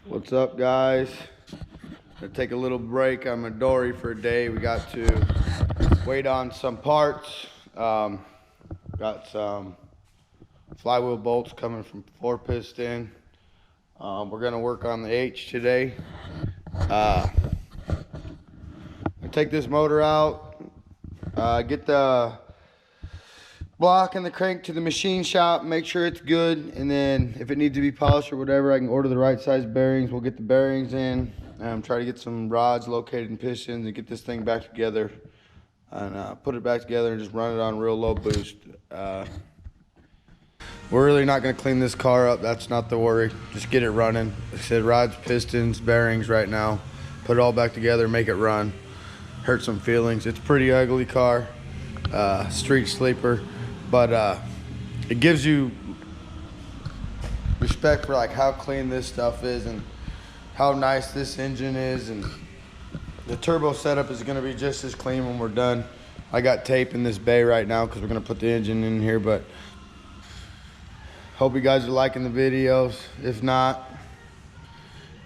What's up, guys? Gonna take a little break on my dory for a day. We got to wait on some parts. Got some flywheel bolts coming from 4-piston. We're gonna work on the H today. I take this motor out, get the block and the crank to the machine shop, make sure it's good, and then if it needs to be polished or whatever, I can order the right size bearings. We'll get the bearings in, try to get some rods located in pistons and get this thing back together and put it back together and just run it on real low boost. We're really not going to clean this car up. That's not the worry. Just get it running. Like I said, rods, pistons, bearings right now. Put it all back together, make it run. Hurt some feelings. It's a pretty ugly car, street sleeper. But it gives you respect for like how clean this stuff is and how nice this engine is, and the turbo setup is going to be just as clean when we're done. I got tape in this bay right now because we're going to put the engine in here, but hope you guys are liking the videos. If not,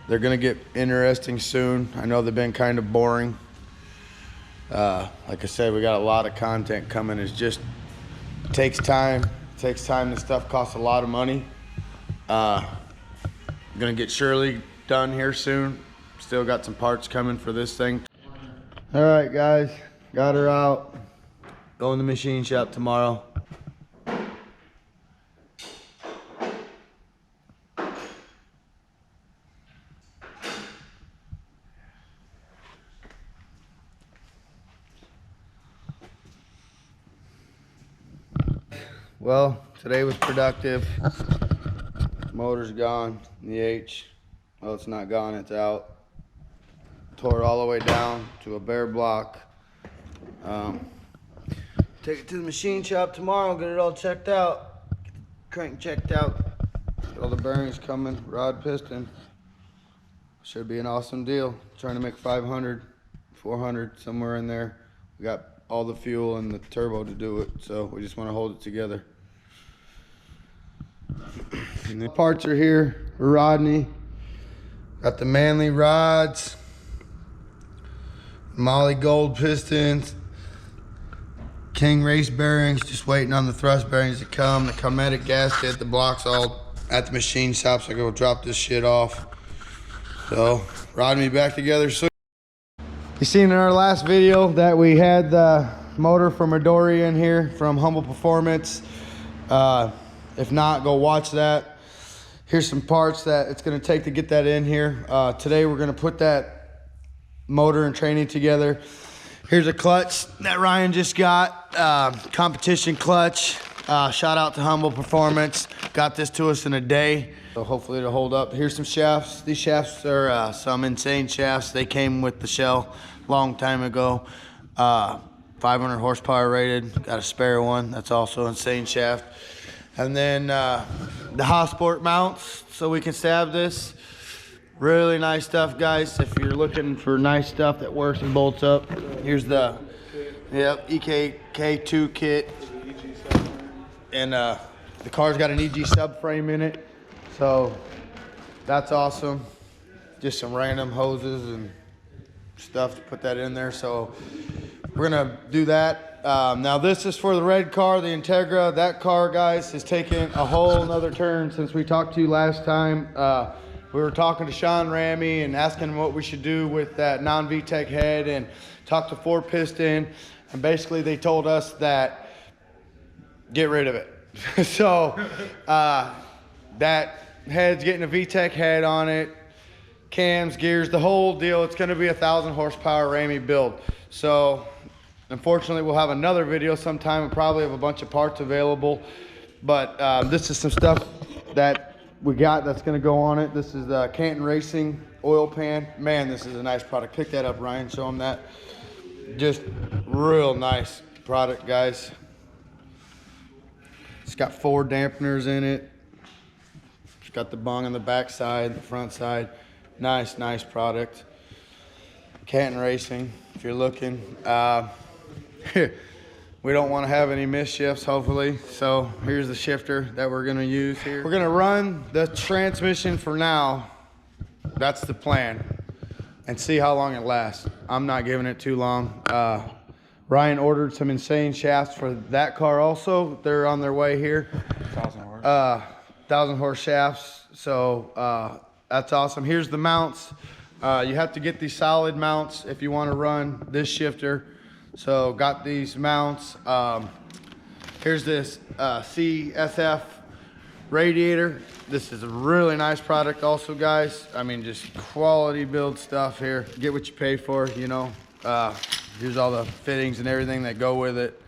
they're going to get interesting soon. I know they've been kind of boring. Like I said, we got a lot of content coming. It's just takes time. This stuff costs a lot of money. I'm gonna get Shirley done here soon. Still got some parts coming for this thing. All right, guys, got her out. Going to the machine shop tomorrow. Well, today was productive. Motor's gone. The H, well, it's not gone, it's out. Tore it all the way down to a bare block. Take it to the machine shop tomorrow, get it all checked out. Get the crank checked out. Get all the bearings coming, rod, piston. Should be an awesome deal. Trying to make 500, 400, somewhere in there. We got all the fuel and the turbo to do it, so we just want to hold it together. And the parts are here for Rodney. Got the Manly rods, Molly Gold pistons, King race bearings, just waiting on the thrust bearings to come. The Cometic gasket, the block's all at the machine shop, so I go drop this shit off. So Rodney back together soon. You seen in our last video that we had the motor from a dory in here from Humble Performance. If not, go watch that. Here's some parts that it's gonna take to get that in here. Today we're gonna put that motor and training together. Here's a clutch that Ryan just got, competition clutch. Shout out to Humble Performance. Got this to us in a day, so hopefully it'll hold up. Here's some shafts. These shafts are some insane shafts. They came with the shell long time ago. 500 horsepower rated. Got a spare one. That's also insane shaft. And then the Hossport mounts, so we can stab this. Really nice stuff, guys. If you're looking for nice stuff that works and bolts up, here's the K2 kit. And the car's got an EG subframe in it, so that's awesome. Just some random hoses and stuff to put that in there. So we're gonna do that. Now this is for the red car, the Integra. That car, guys, has taken a whole nother turn since we talked to you last time. We were talking to Sean Ramey and asking him what we should do with that non-VTEC head, and talked to 4-piston, and basically they told us that get rid of it. So that head's getting a VTEC head on it, cams, gears, the whole deal. It's gonna be a 1,000 horsepower Ramey build. So unfortunately, we'll have another video sometime and probably have a bunch of parts available. But this is some stuff that we got that's gonna go on it. This is the Canton Racing oil pan. Man, this is a nice product. Pick that up, Ryan, show them that. Just real nice product, guys. It's got 4 dampeners in it. It's got the bung on the back side, the front side. Nice product. Canton Racing, if you're looking. We don't want to have any misshifts, hopefully. So here's the shifter that we're going to use here. We're going to run the transmission for now that's the plan, and see how long it lasts. I'm not giving it too long. Ryan ordered some insane shafts for that car also. They're on their way here. 1,000 horse. 1,000 horse shafts. So that's awesome. Here's the mounts. You have to get these solid mounts if you want to run this shifter. So got these mounts. Here's this CSF radiator. This is a really nice product also, guys. I mean, just quality build stuff here. Get what you pay for, you know. Here's all the fittings and everything that go with it.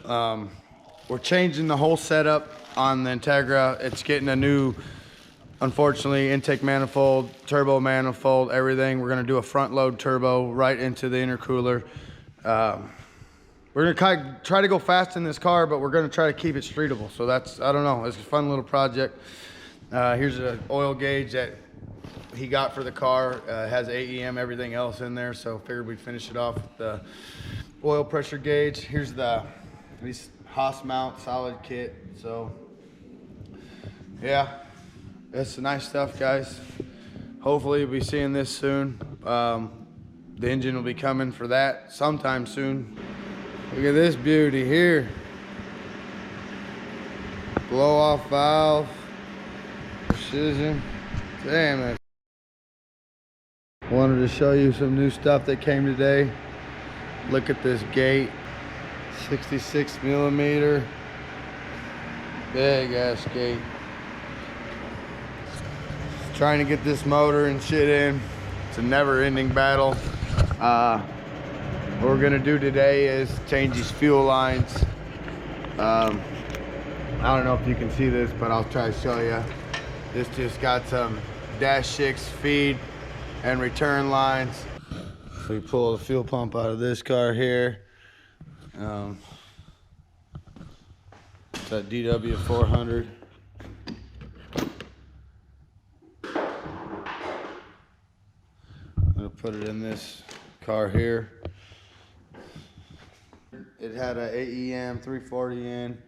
We're changing the whole setup on the Integra. It's getting a new, unfortunately, intake manifold, turbo manifold, everything. We're gonna do a front load turbo right into the intercooler. We're gonna try to go fast in this car, but we're gonna try to keep it streetable. So that's, I don't know, it's a fun little project. Here's an oil gauge that he got for the car. Has AEM, everything else in there. So figured we'd finish it off with the oil pressure gauge. Here's these Haas mount solid kit. So yeah, it's nice stuff, guys. Hopefully you'll be seeing this soon. The engine will be coming for that sometime soon. Look at this beauty here. Blow off valve, precision. Damn it. Wanted to show you some new stuff that came today. Look at this gate, 66 millimeter, big ass gate. Trying to get this motor and shit in. It's a never-ending battle. What we're gonna do today is change these fuel lines. I don't know if you can see this, but I'll try to show you. This just got some -6 feed and return lines. So we pull the fuel pump out of this car here. It's a DW 400. I'm gonna put it in this car here. It had a AEM 340 in.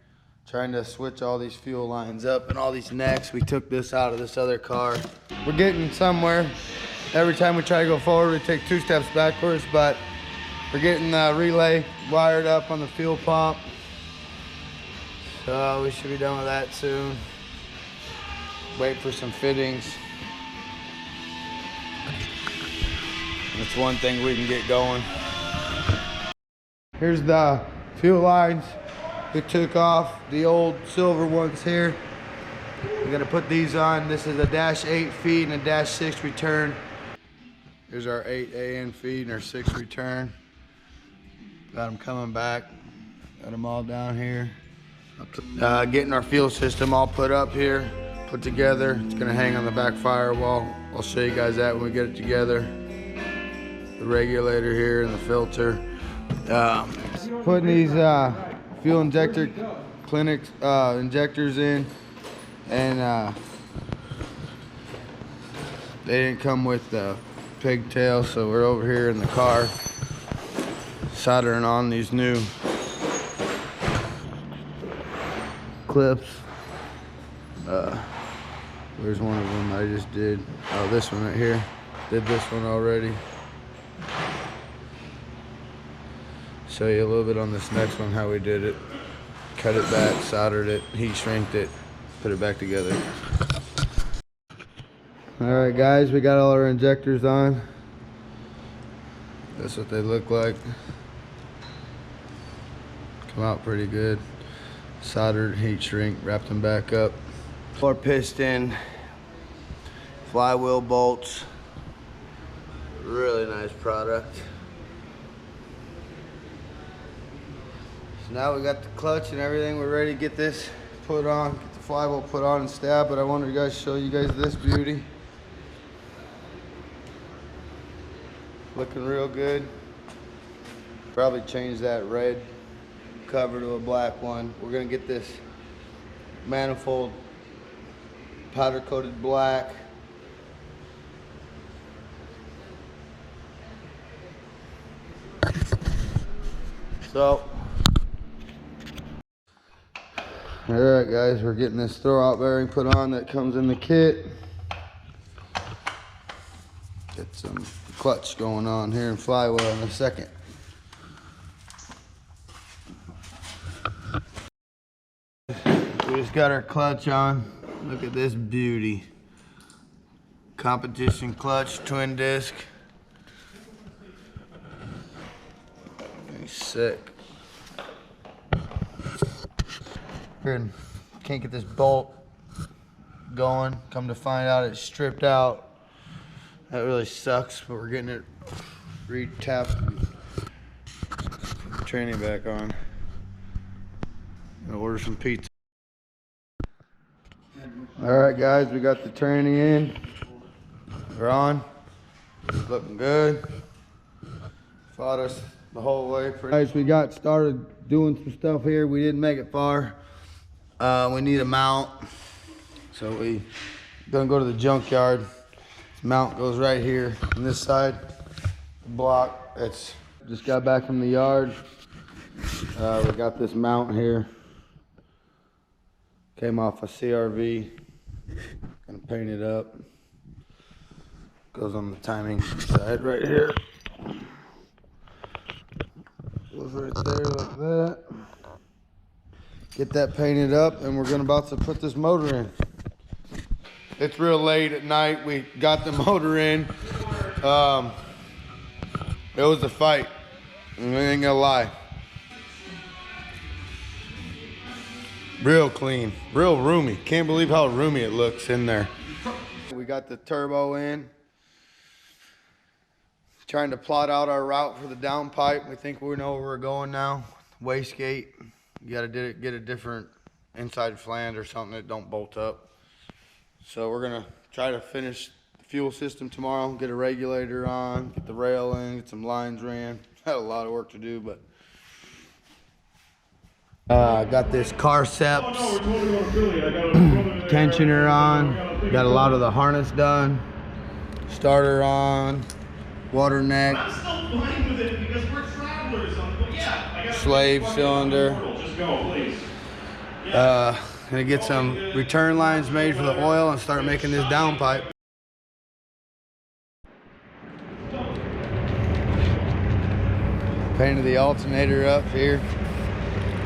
Trying to switch all these fuel lines up and all these necks. We took this out of this other car. We're getting somewhere. Every time we try to go forward, we take 2 steps backwards, but we're getting the relay wired up on the fuel pump. So we should be done with that soon. Wait for some fittings. That's one thing we can get going. Here's the fuel lines. We took off the old silver ones here. We're gonna put these on. This is a -8 feed and a -6 return. Here's our 8 AN feed and our 6 return. Got them coming back. Got them all down here. Getting our fuel system all put up here, put together. It's gonna hang on the back firewall. I'll show you guys that when we get it together. The regulator here and the filter. Putting these fuel injector clinics injectors in, and they didn't come with the pigtail, so we're over here in the car soldering on these new clips. Where's one of them I just did? Oh, this one right here. Did this one already. Show you a little bit on this next one how we did it. Cut it back, soldered it, heat shrinked it, put it back together. Alright guys, we got all our injectors on. That's what they look like. Come out pretty good. Soldered, heat shrink, wrapped them back up. 4 piston, flywheel bolts. Really nice product. So now we got the clutch and everything. We're ready to get this put on, get the flywheel put on and stab, but I wanted to show you guys this beauty. Looking real good. Probably change that red cover to a black one. We're gonna get this manifold powder coated black. So, alright guys, we're getting this throwout bearing put on that comes in the kit. Get some clutch going on here and flywheel in a second. We just got our clutch on. Look at this beauty. Competition clutch, twin disc. Very sick. Good. Can't get this bolt going. Come to find out it's stripped out. That really sucks, but we're getting it re-tapped. Training back on. Gonna order some pizza. Alright guys, we got the tranny in. We're on. It's looking good. Fought us the whole way. Guys, we got started doing some stuff here. We didn't make it far. We need a mount. So we gonna go to the junkyard. This mount goes right here on this side. The block. It's just got back from the yard. We got this mount here. Came off a CRV. Gonna paint it up. Goes on the timing side right here. Goes right there like that. Get that painted up, and we're about to put this motor in. It's real late at night. We got the motor in. It was a fight. I ain't gonna lie. Real clean, real roomy. Can't believe how roomy it looks in there. We got the turbo in. Trying to plot out our route for the downpipe. We think we know where we're going now. Wastegate. You gotta get a different inside flange or something that don't bolt up. So we're gonna try to finish the fuel system tomorrow, get a regulator on, get the rail in, get some lines ran. Had a lot of work to do, but got this kswap tensioner on. Got a lot of the harness done. Starter on. Water neck. I'm still fine with it because we're travelers. Slave cylinder. Just go, please. Gonna get some return lines made for the oil and start making this downpipe. Painted the alternator up here.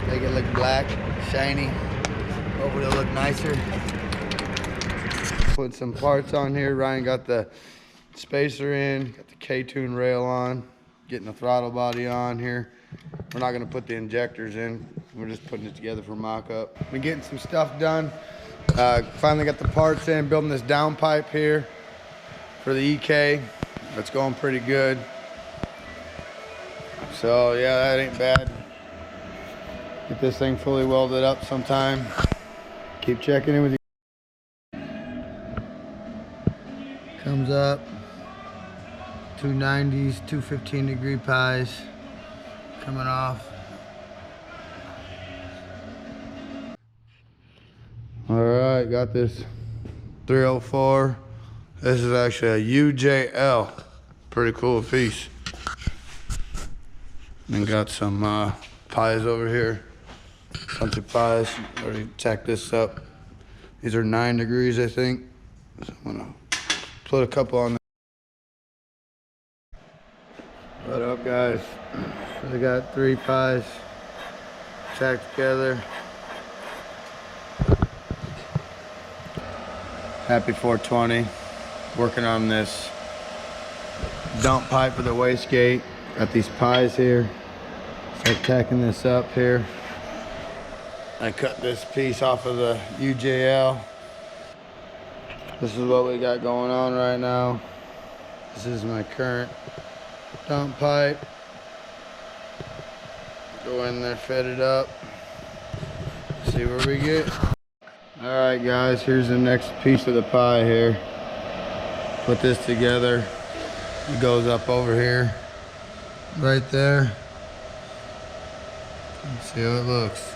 Make it look black, shiny. Hopefully it'll look nicer. Put some parts on here. Ryan got the spacer in, got the K-tune rail on, getting the throttle body on here. We're not gonna put the injectors in. We're just putting it together for mock-up. Been getting some stuff done. Finally got the parts in, building this downpipe here for the EK. That's going pretty good. So yeah, that ain't bad. Get this thing fully welded up sometime. Keep checking in with you. Comes up. 290s, 215-degree pies coming off. All right, got this 304. This is actually a UJL. Pretty cool piece. And got some pies over here. Bunch of pies. Already tacked this up. These are 9 degrees, I think. So I'm gonna put a couple on there. What up, guys? We got 3 pies tacked together. Happy 420. Working on this dump pipe for the wastegate. Got these pies here. Start tacking this up here. I cut this piece off of the UJL. This is what we got going on right now. This is my current dump pipe. Go in there, fit it up. See where we get. All right, guys, here's the next piece of the pie here. Put this together. It goes up over here, right there. Let's see how it looks.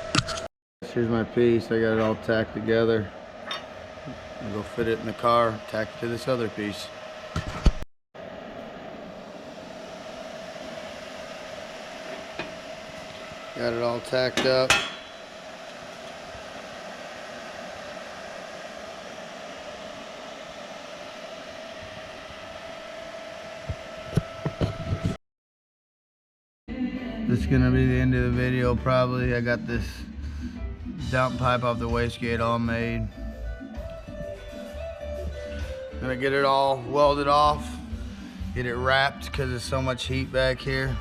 Here's my piece. I got it all tacked together. I'll go fit it in the car, tack it to this other piece. Got it all tacked up. is gonna be the end of the video probably. I got this dump pipe off the wastegate all made. Gonna get it all welded off, get it wrapped because there's so much heat back here.